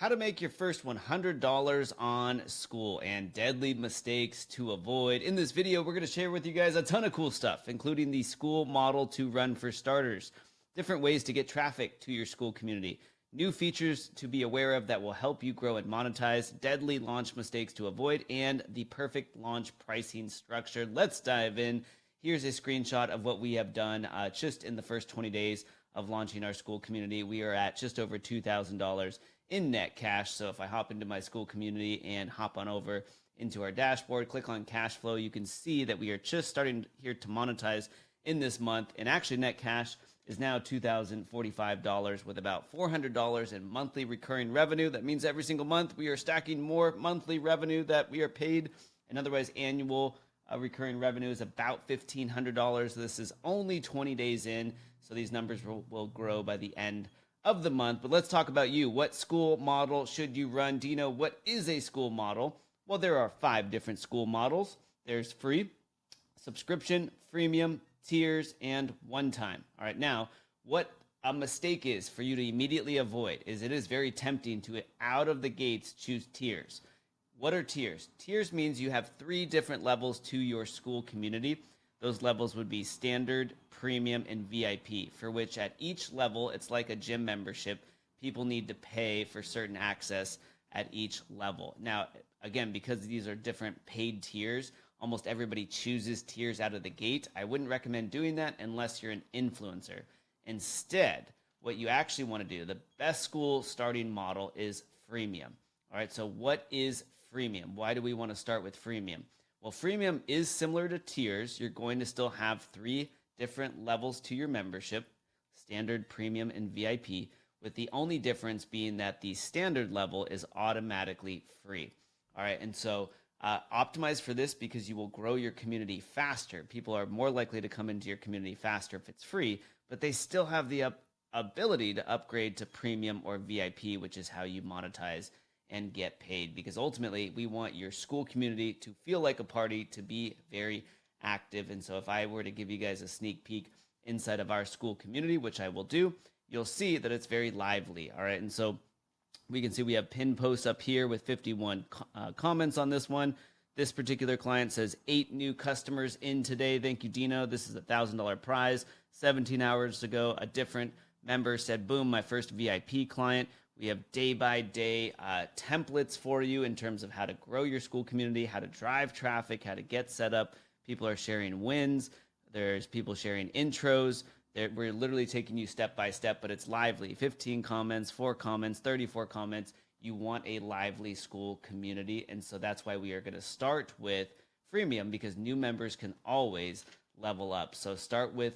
how to make your first $100 on Skool and deadly mistakes to avoid. In this video, we're going to share with you guys a ton of cool stuff, including the Skool model to run for starters, different ways to get traffic to your Skool community, new features to be aware of that will help you grow and monetize, deadly launch mistakes to avoid, and the perfect launch pricing structure. Let's dive in. Here's a screenshot of what we have done just in the first 20 days of launching our Skool community. We are at just over $2,000 in net cash. So if I hop into my Skool community and hop on over into our dashboard, click on cash flow, you can see that we are just starting here to monetize in this month. And actually net cash is now $2,045 with about $400 in monthly recurring revenue. That means every single month we are stacking more monthly revenue that we are paid. And otherwise annual recurring revenue is about $1,500. This is only 20 days in, so these numbers will grow by the end of the month. But let's talk about you. What Skool model should you run? Dino, what is a Skool model? Well, there are 5 different Skool models. There's free, subscription, freemium, tiers, and one time. All right, now, what a mistake is for you to immediately avoid is it is very tempting to, out of the gates, choose tiers. What are tiers? Tiers means you have 3 different levels to your Skool community. Those levels would be standard, premium, and VIP, for which at each level, it's like a gym membership. People need to pay for certain access at each level. Now, again, because these are different paid tiers, almost everybody chooses tiers out of the gate. I wouldn't recommend doing that unless you're an influencer. Instead, what you actually want to do, the best Skool starting model is freemium. All right, so what is freemium? Why do we want to start with freemium? Well, freemium is similar to tiers. You're going to still have 3 different levels to your membership, standard, premium, and VIP, with the only difference being that the standard level is automatically free. All right, and so optimize for this because you will grow your community faster. People are more likely to come into your community faster if it's free, but they still have the ability to upgrade to premium or VIP, which is how you monetize and get paid, because ultimately we want your Skool community to feel like a party, to be very active. And so if I were to give you guys a sneak peek inside of our Skool community, which I will do, you'll see that it's very lively. All right, and so we can see we have pinned posts up here with 51 comments on this one. This particular client says 8 new customers in today. Thank you, Dino. This is a $1,000 prize. 17 hours ago, a different member said, boom, my first VIP client. We have day-by-day templates for you in terms of how to grow your Skool community, how to drive traffic, how to get set up. People are sharing wins. There's people sharing intros. We're literally taking you step by step, but it's lively. 15 comments, 4 comments, 34 comments. You want a lively Skool community, and so that's why we are going to start with freemium, because new members can always level up. So start with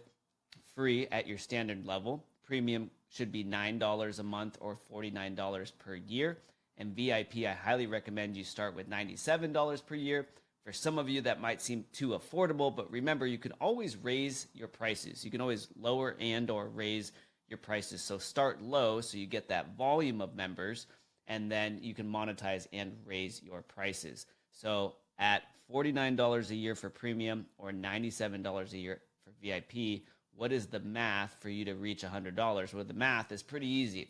free at your standard level. Premium should be $9 a month or $49 per year. And VIP, I highly recommend you start with $97 per year. For some of you, that might seem too affordable, but remember, you can always raise your prices. You can always lower and or raise your prices. So start low so you get that volume of members, and then you can monetize and raise your prices. So at $49 a year for premium or $97 a year for VIP, what is the math for you to reach $100? Well, the math is pretty easy.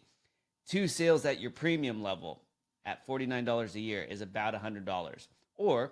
2 sales at your premium level at $49 a year is about $100. Or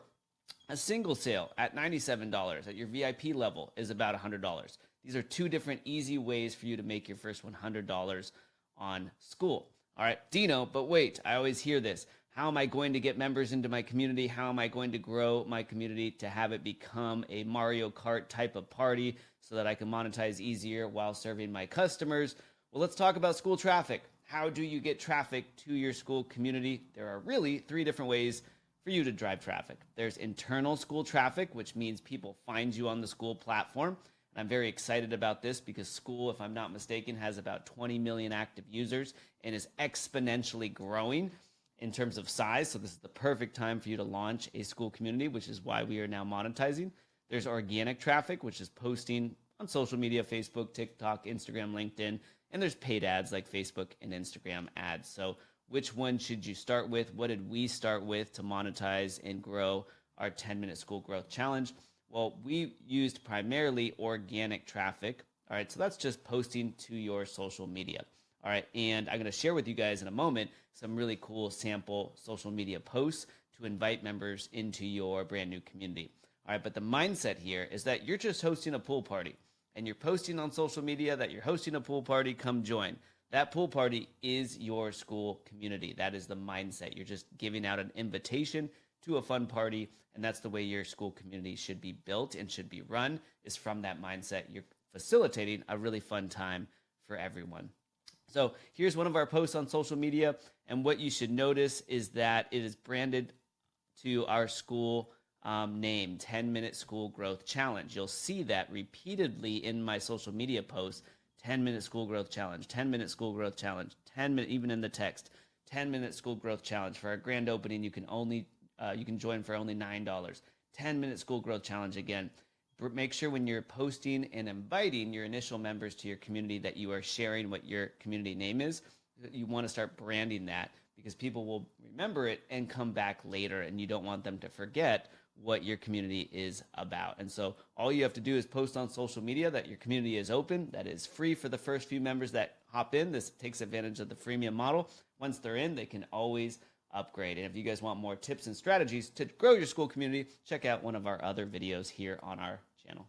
a single sale at $97 at your VIP level is about $100. These are 2 different easy ways for you to make your first $100 on Skool. All right, Dino, but wait, I always hear this. How am I going to get members into my community? How am I going to grow my community to have it become a Mario Kart type of party so that I can monetize easier while serving my customers? Well, let's talk about Skool traffic. How do you get traffic to your Skool community? There are really 3 different ways for you to drive traffic. There's internal Skool traffic, which means people find you on the Skool platform. And I'm very excited about this because Skool, if I'm not mistaken, has about 20 million active users and is exponentially growing in terms of size. So this is the perfect time for you to launch a Skool community, which is why we are now monetizing. There's organic traffic, which is posting on social media, Facebook, TikTok, Instagram, LinkedIn, and there's paid ads like Facebook and Instagram ads. So which one should you start with? What did we start with to monetize and grow our 10-minute Skool growth challenge? Well, we used primarily organic traffic. All right, so that's just posting to your social media. All right, and I'm going to share with you guys in a moment some really cool sample social media posts to invite members into your brand new community. All right, but the mindset here is that you're just hosting a pool party and you're posting on social media that you're hosting a pool party, come join. That pool party is your Skool community. That is the mindset. You're just giving out an invitation to a fun party, and that's the way your Skool community should be built and should be run, is from that mindset. You're facilitating a really fun time for everyone. So here's one of our posts on social media, and what you should notice is that it is branded to our Skool name, 10-Minute Skool Growth Challenge. You'll see that repeatedly in my social media posts, 10-Minute Skool Growth Challenge, 10-Minute Skool Growth Challenge, 10-minute, even in the text, 10-Minute Skool Growth Challenge. For our grand opening, you can join for only $9. 10-Minute Skool Growth Challenge again. Make sure when you're posting and inviting your initial members to your community that you are sharing what your community name is. You want to start branding that because people will remember it and come back later, and you don't want them to forget what your community is about. And so all you have to do is post on social media that your community is open, that is free for the first few members that hop in. This takes advantage of the freemium model. Once they're in, they can always upgrade. And if you guys want more tips and strategies to grow your Skool community, check out one of our other videos here on our channel.